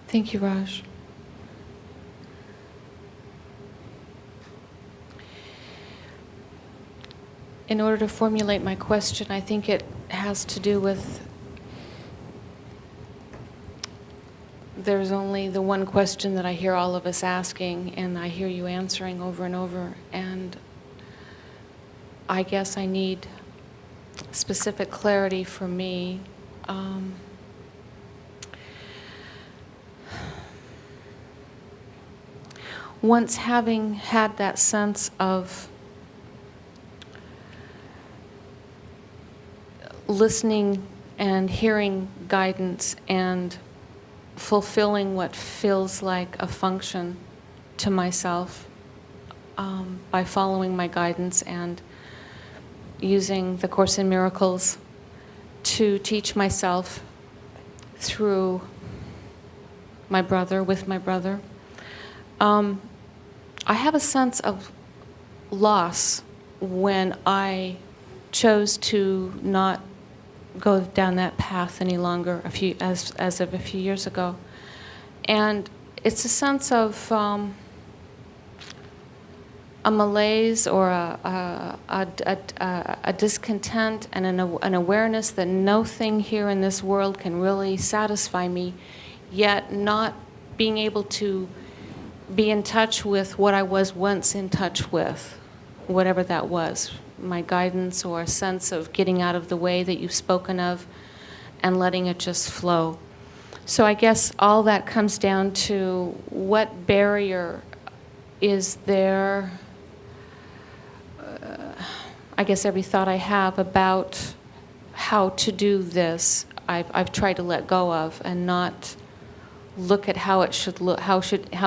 Thank you, Raj. In order to formulate my question, I think it has to do with there's only the one question that I hear all of us asking, and I hear you answering over and over, and I guess I need specific clarity for me. Once having had that sense of listening and hearing guidance and fulfilling what feels like a function to myself by following my guidance and using the Course in Miracles to teach myself through my brother, with my brother. I have a sense of loss when I chose to not go down that path any longer as of a few years ago. And it's a sense of a malaise or a discontent and an awareness that nothing here in this world can really satisfy me, yet not being able to be in touch with what I was once in touch with, whatever that was, my guidance or a sense of getting out of the way that you've spoken of and letting it just flow. So I guess all that comes down to what barrier is there, I guess every thought I have about how to do this, I've tried to let go of and not look at how it should look, how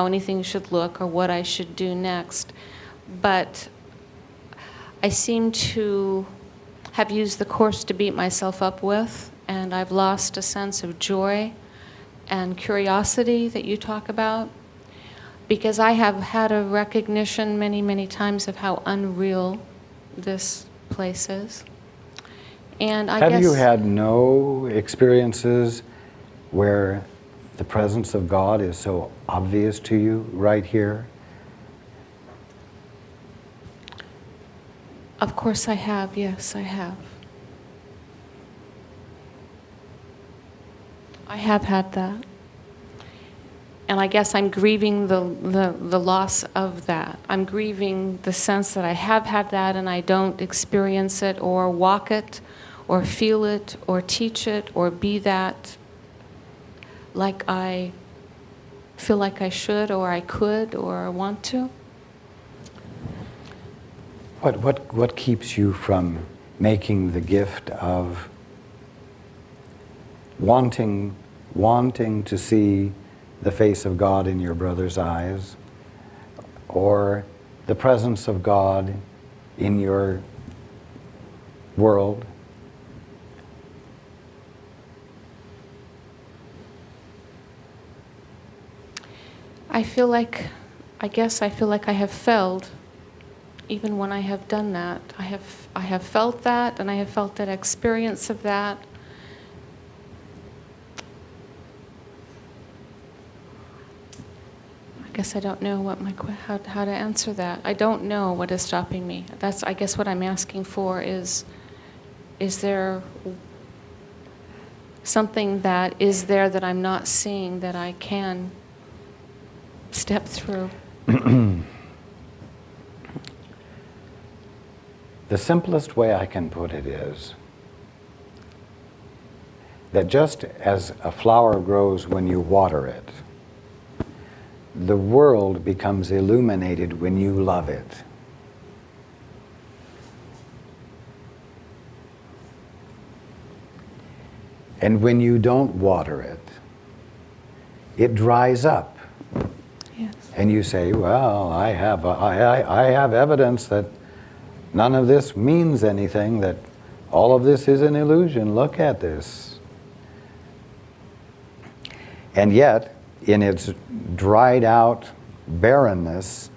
anything should look or what I should do next. But I seem to have used the Course to beat myself up with, and I've lost a sense of joy and curiosity that you talk about, because I have had a recognition many, many times of how unreal this place is. And I guess... Have you had no experiences where the presence of God is so obvious to you right here? Of course I have, yes, I have. I have had that. And I guess I'm grieving the loss of that. I'm grieving the sense that I have had that and I don't experience it or walk it or feel it or teach it or be that like I feel like I should or I could or want to. What keeps you from making the gift of wanting to see the face of God in your brother's eyes, or the presence of God in your world? I guess I feel like I have failed even when I have done that. I have felt that, and I have felt that experience of that. I guess I don't know how to answer that. I don't know what is stopping me. That's, I guess, what I'm asking for is there something that is there that I'm not seeing that I can step through? The simplest way I can put it is that just as a flower grows when you water it, the world becomes illuminated when you love it. And when you don't water it, it dries up. Yes. And you say, well, I have evidence that none of this means anything, that all of this is an illusion. Look at this. And yet, in its dried out barrenness,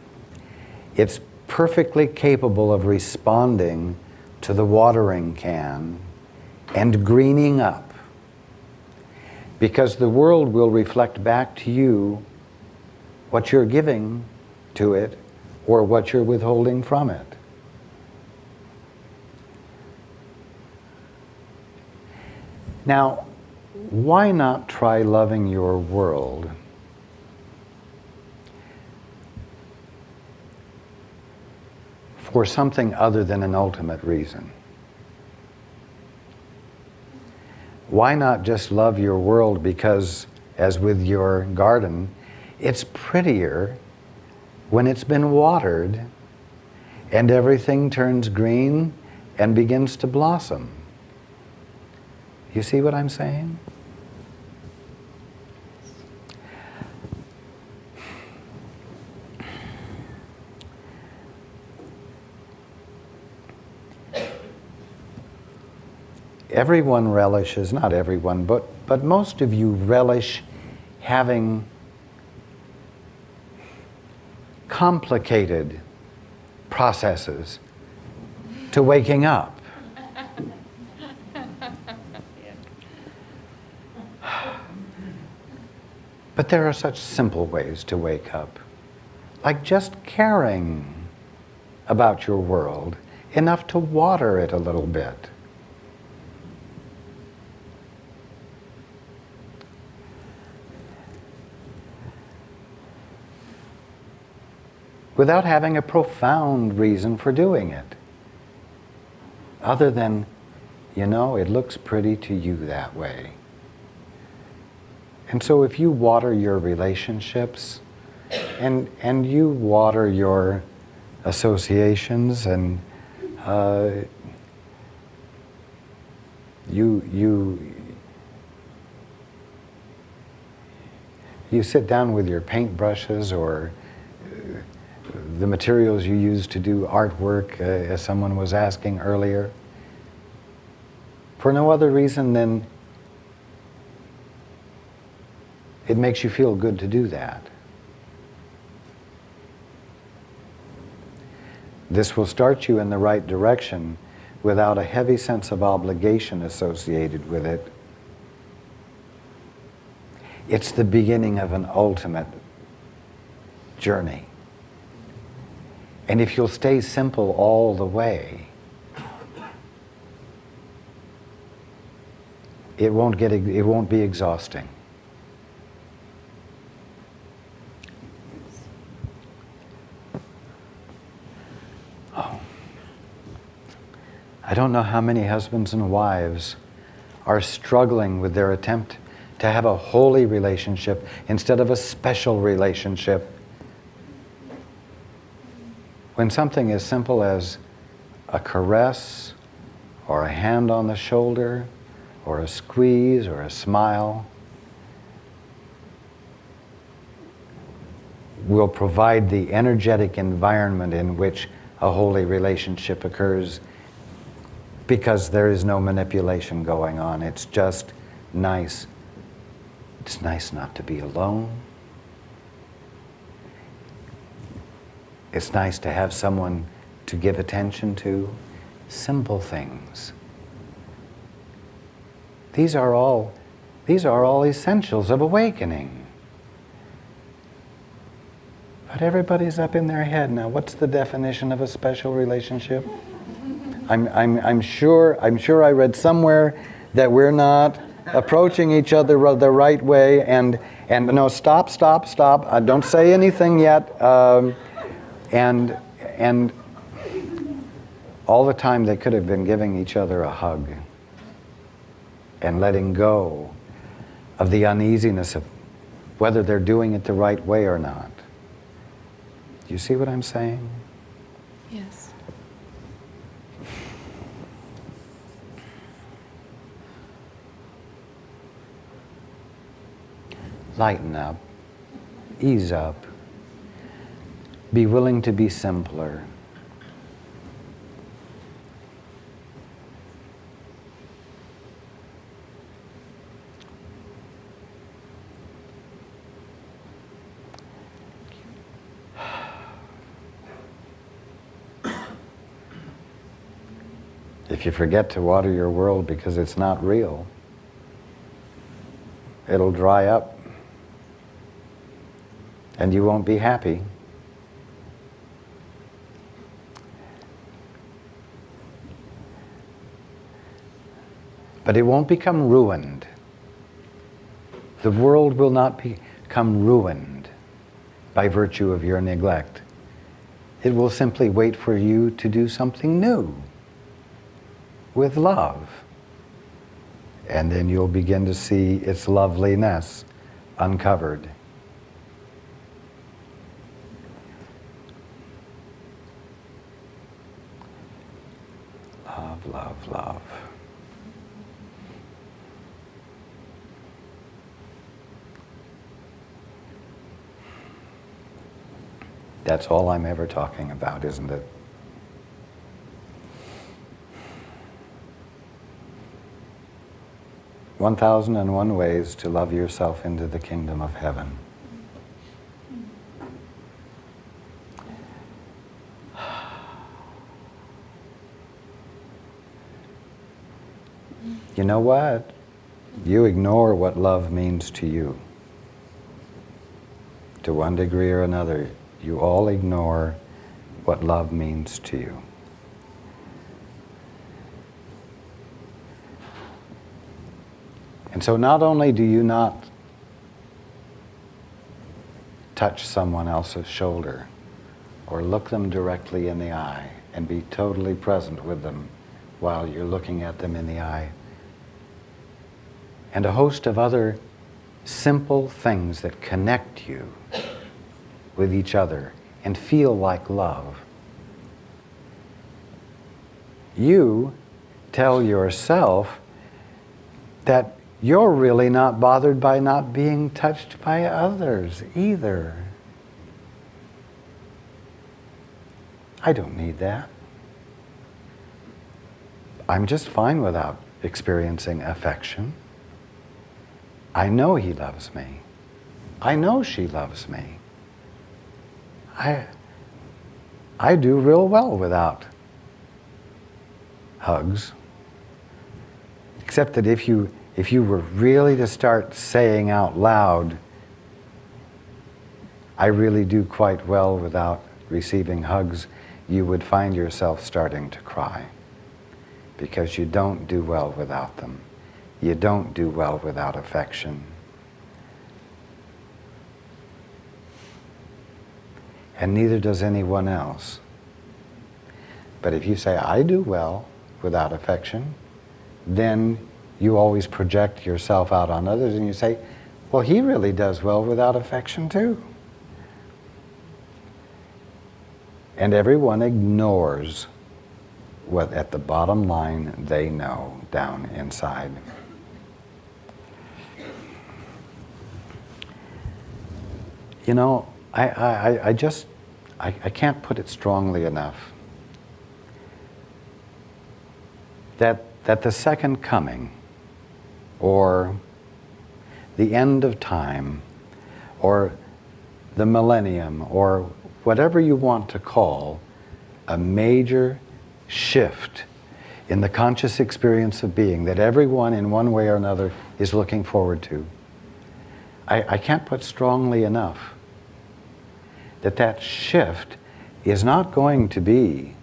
it's perfectly capable of responding to the watering can and greening up. Because the world will reflect back to you what you're giving to it or what you're withholding from it. Now, why not try loving your world for something other than an ultimate reason? Why not just love your world because, as with your garden, it's prettier when it's been watered and everything turns green and begins to blossom? You see what I'm saying? Everyone relishes, not everyone, but most of you relish having complicated processes to waking up. But there are such simple ways to wake up, like just caring about your world enough to water it a little bit. Without having a profound reason for doing it, other than, you know, it looks pretty to you that way. And so if you water your relationships and you water your associations and you sit down with your paintbrushes or the materials you use to do artwork, as someone was asking earlier, for no other reason than it makes you feel good to do that. This will start you in the right direction without a heavy sense of obligation associated with it. It's the beginning of an ultimate journey. And if you'll stay simple all the way, it won't be exhausting. Oh. I don't know how many husbands and wives are struggling with their attempt to have a holy relationship instead of a special relationship. When something as simple as a caress or a hand on the shoulder or a squeeze or a smile will provide the energetic environment in which a holy relationship occurs, because there is no manipulation going on. It's just nice. It's nice not to be alone. It's nice to have someone to give attention to. Simple things. These are all essentials of awakening. But everybody's up in their head now. What's the definition of a special relationship? I'm sure I read somewhere that we're not approaching each other the right way. And no, stop. Don't say anything yet. And all the time they could have been giving each other a hug and letting go of the uneasiness of whether they're doing it the right way or not. Do you see what I'm saying? Yes. Lighten up, ease up, be willing to be simpler. If you forget to water your world because it's not real, it'll dry up. And you won't be happy. But it won't become ruined. The world will not become ruined by virtue of your neglect. It will simply wait for you to do something new with love. And then you'll begin to see its loveliness uncovered. Love, love, love. That's all I'm ever talking about, isn't it? "1,001 ways to love yourself into the kingdom of heaven." You know what? You ignore what love means to you. To one degree or another, you all ignore what love means to you. And so not only do you not touch someone else's shoulder or look them directly in the eye and be totally present with them while you're looking at them in the eye, and a host of other simple things that connect you with each other and feel like love. You tell yourself that you're really not bothered by not being touched by others either. I don't need that. I'm just fine without experiencing affection. I know he loves me. I know she loves me. I do real well without hugs. Except that if you were really to start saying out loud, "I really do quite well without receiving hugs," you would find yourself starting to cry. Because you don't do well without them. You don't do well without affection. And neither does anyone else. But if you say, "I do well without affection," then you always project yourself out on others and you say, "Well, he really does well without affection too." And everyone ignores what at the bottom line they know down inside. You know, I can't put it strongly enough that the second coming, or the end of time, or the millennium, or whatever you want to call a major shift in the conscious experience of being that everyone in one way or another is looking forward to. I can't put strongly enough that shift is not going to be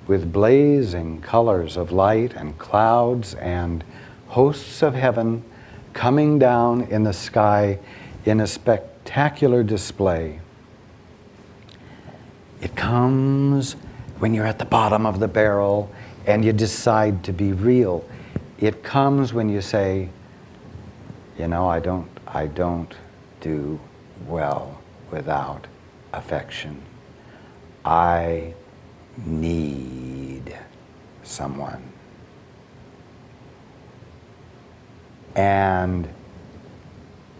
with blazing colors of light and clouds and hosts of heaven coming down in the sky in a spectacular display. It comes when you're at the bottom of the barrel and you decide to be real. It comes when you say, "You know, I don't do well without affection. I need someone." And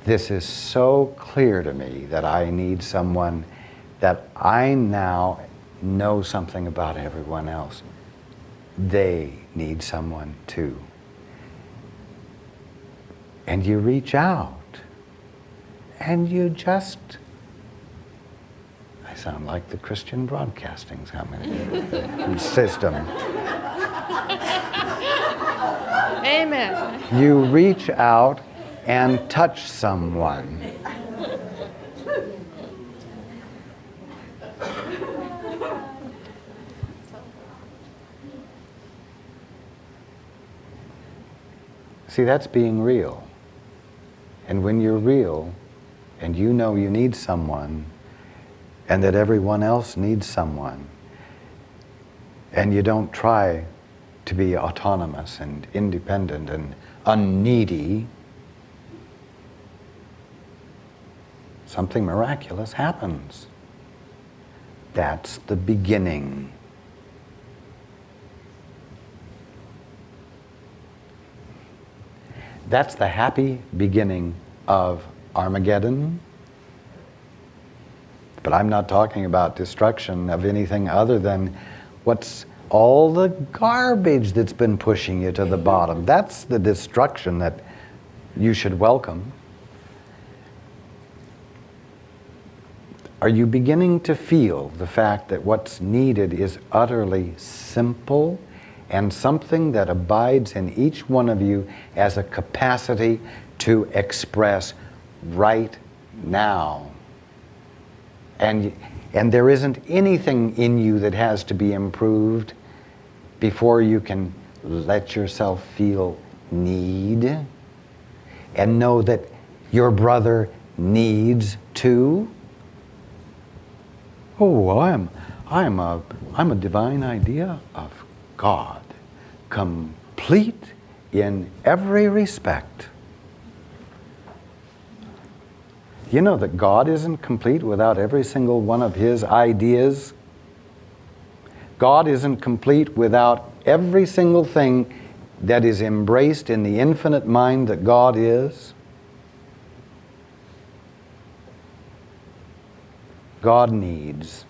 this is so clear to me that I need someone, that I now know something about everyone else. They need someone too. And you reach out and you just, I sound like the Christian Broadcasting system. Amen. You reach out and touch someone. See, that's being real. And when you're real, and you know you need someone, and that everyone else needs someone, and you don't try to be autonomous and independent and unneedy, something miraculous happens. That's the beginning. That's the happy beginning of Armageddon. But I'm not talking about destruction of anything other than what's all the garbage that's been pushing you to the bottom. That's the destruction that you should welcome. Are you beginning to feel the fact that what's needed is utterly simple and something that abides in each one of you as a capacity to express right now? And there isn't anything in you that has to be improved before you can let yourself feel need and know that your brother needs too. Oh, I'm a divine idea of God, complete in every respect. You know that God isn't complete without every single one of His ideas. God isn't complete without every single thing that is embraced in the infinite mind that God is. God needs.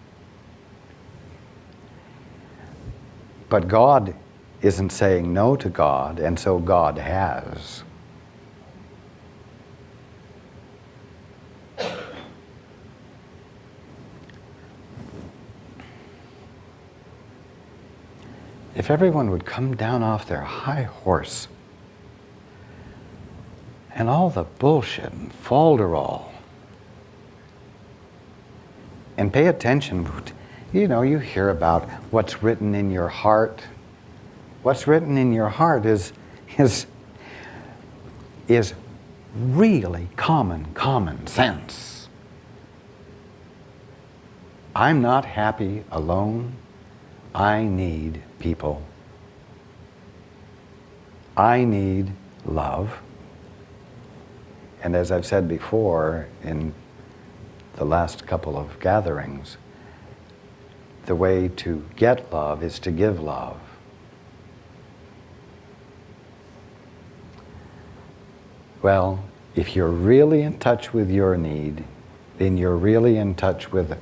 But God isn't saying no to God, and so God has. If everyone would come down off their high horse and all the bullshit and falderall and pay attention, you know, you hear about what's written in your heart. What's written in your heart is really common sense. I'm not happy alone. I need people. I need love. And as I've said before in the last couple of gatherings, the way to get love is to give love. Well, if you're really in touch with your need, then you're really in touch with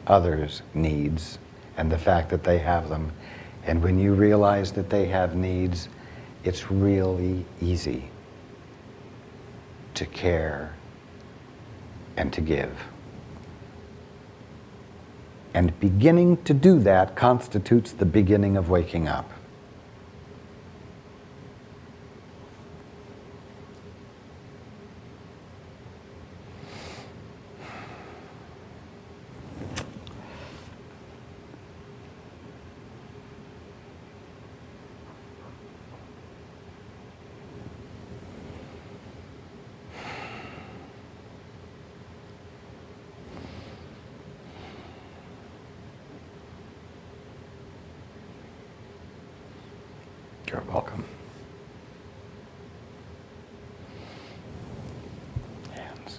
others' needs and the fact that they have them. And when you realize that they have needs, it's really easy to care and to give. And beginning to do that constitutes the beginning of waking up. You're welcome. Hands.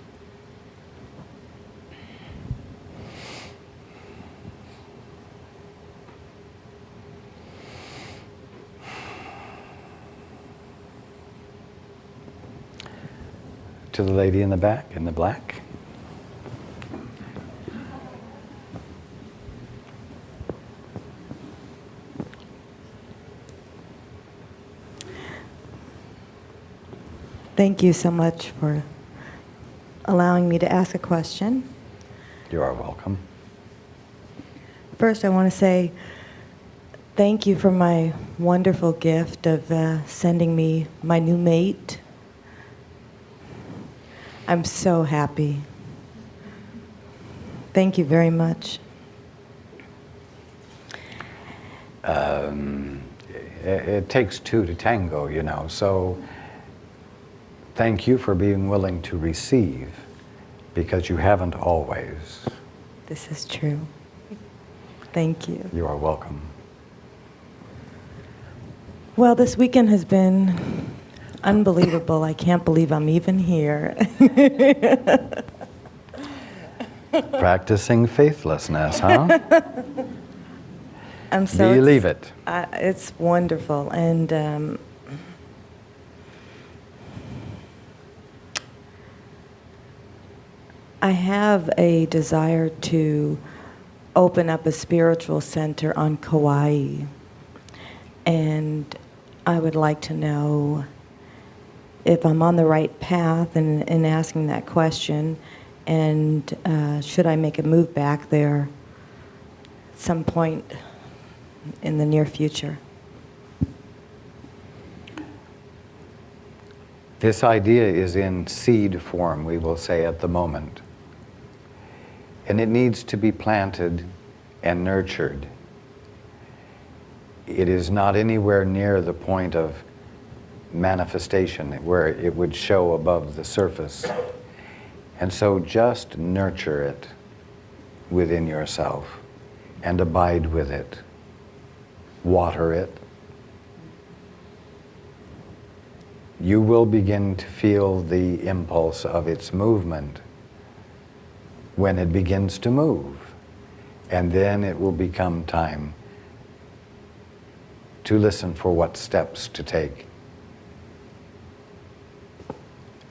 To the lady in the back, in the black. Thank you so much for allowing me to ask a question. You are welcome. First, I want to say thank you for my wonderful gift of sending me my new mate. I'm so happy. Thank you very much. It takes two to tango, you know, so thank you for being willing to receive, because you haven't always. This is true. Thank you. You are welcome. Well, this weekend has been unbelievable. I can't believe I'm even here. Practicing faithlessness, huh? I'm so Believe it. It's wonderful, and I have a desire to open up a spiritual center on Kauai, and I would like to know if I'm on the right path in asking that question, and should I make a move back there at some point in the near future. This idea is in seed form, we will say, at the moment. And it needs to be planted and nurtured. It is not anywhere near the point of manifestation where it would show above the surface. And so just nurture it within yourself and abide with it. Water it. You will begin to feel the impulse of its movement when it begins to move. And then it will become time to listen for what steps to take.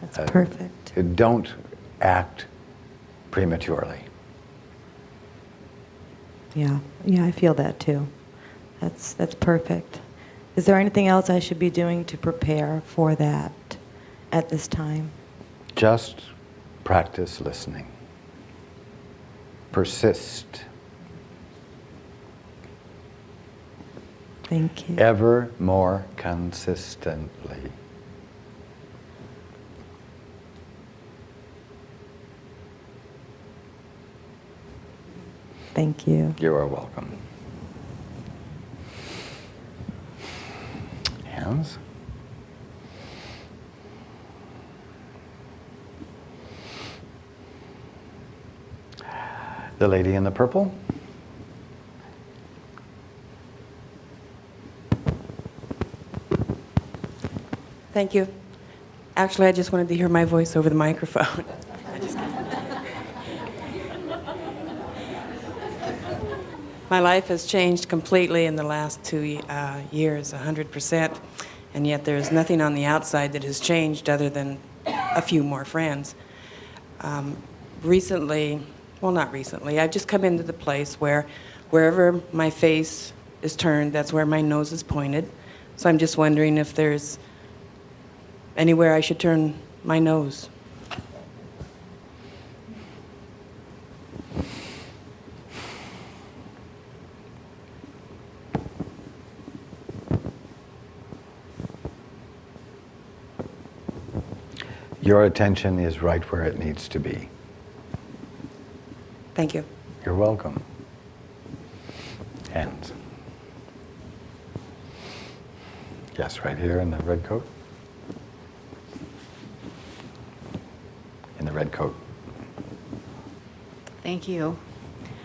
That's perfect. Don't act prematurely. Yeah, I feel that too. That's perfect. Is there anything else I should be doing to prepare for that at this time? Just practice listening. Persist. Thank you. Ever more consistently. Thank you. You are welcome. Hands. The lady in the purple. Thank you. Actually, I just wanted to hear my voice over the microphone. My life has changed completely in the last 2 years, 100%, and yet there's nothing on the outside that has changed other than a few more friends. Not recently, I've just come into the place where wherever my face is turned, that's where my nose is pointed. So I'm just wondering if there's anywhere I should turn my nose. Your attention is right where it needs to be. Thank you. You're welcome. Hands. Yes, right here in the red coat. In the red coat. Thank you.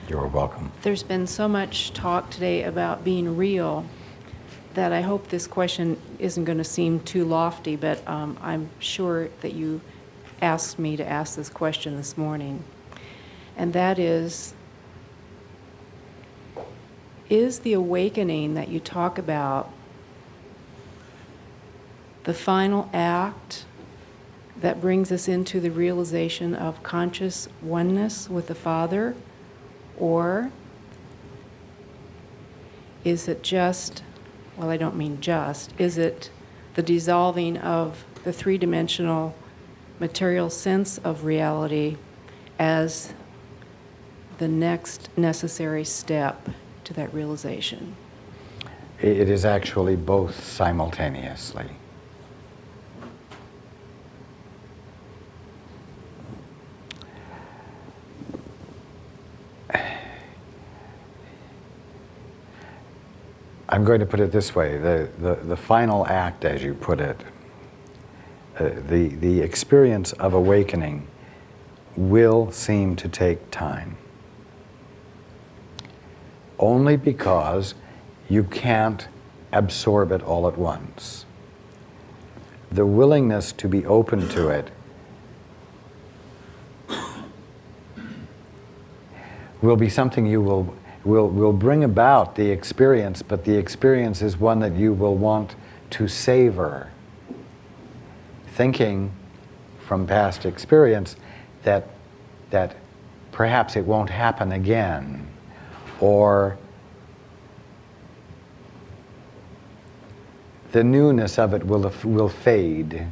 You're welcome. There's been so much talk today about being real that I hope this question isn't going to seem too lofty, but I'm sure that you asked me to ask this question this morning. And that is the awakening that you talk about the final act that brings us into the realization of conscious oneness with the Father? Or is it just, well, I don't mean just, is it the dissolving of the three-dimensional material sense of reality as the next necessary step to that realization? It is actually both simultaneously. I'm going to put it this way, the final act, as you put it, the experience of awakening will seem to take time. Only because you can't absorb it all at once. The willingness to be open to it will be something you will bring about the experience, but the experience is one that you will want to savor. Thinking from past experience that perhaps it won't happen again, or the newness of it will fade,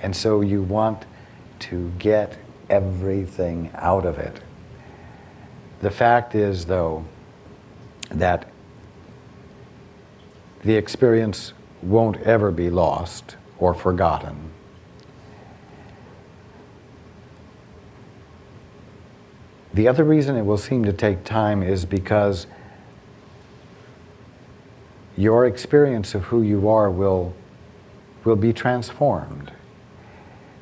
and so you want to get everything out of it. The fact is, though, that the experience won't ever be lost or forgotten. The other reason it will seem to take time is because your experience of who you are will be transformed.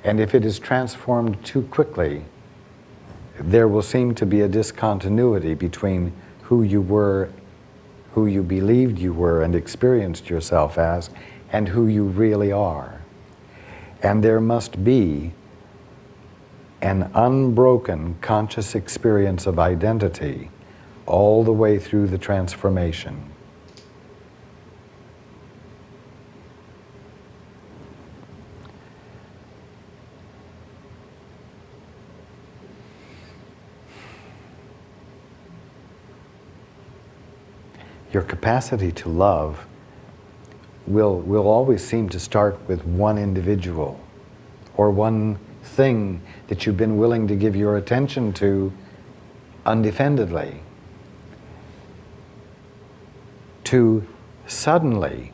And if it is transformed too quickly, there will seem to be a discontinuity between who you were, who you believed you were and experienced yourself as, and who you really are. And there must be an unbroken conscious experience of identity all the way through the transformation. Your capacity to love will always seem to start with one individual or one thing that you've been willing to give your attention to undefendedly. To suddenly,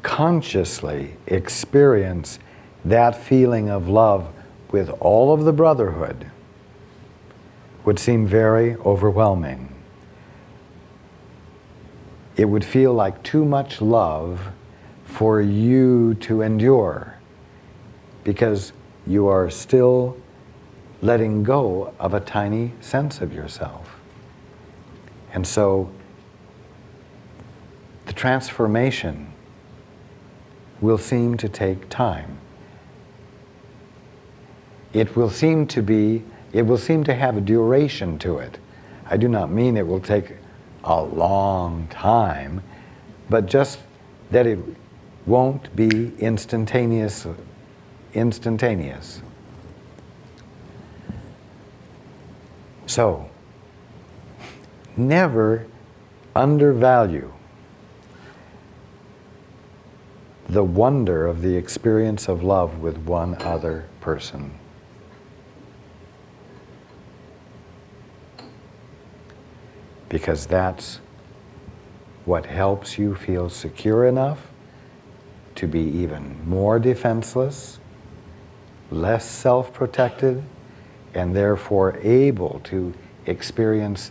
consciously experience that feeling of love with all of the brotherhood would seem very overwhelming. It would feel like too much love for you to endure, because you are still letting go of a tiny sense of yourself. And so the transformation will seem to take time. It will seem to have a duration to it. I do not mean it will take a long time, but just that it won't be instantaneous. So, never undervalue the wonder of the experience of love with one other person. Because that's what helps you feel secure enough to be even more defenseless, less self-protected, and therefore able to experience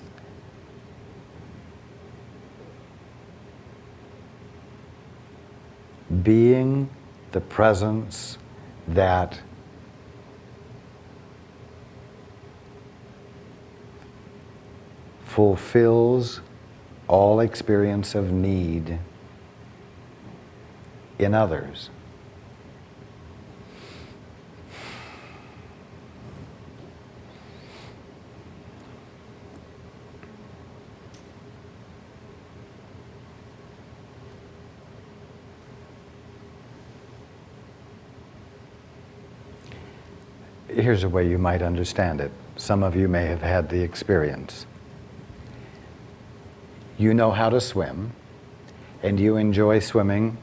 being the presence that fulfills all experience of need in others. Here's a way you might understand it. Some of you may have had the experience. You know how to swim, and you enjoy swimming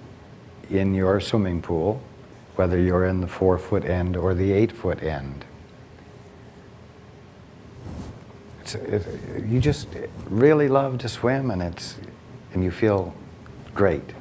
in your swimming pool, whether you're in the 4-foot end or the 8-foot end. You just really love to swim, and you feel great.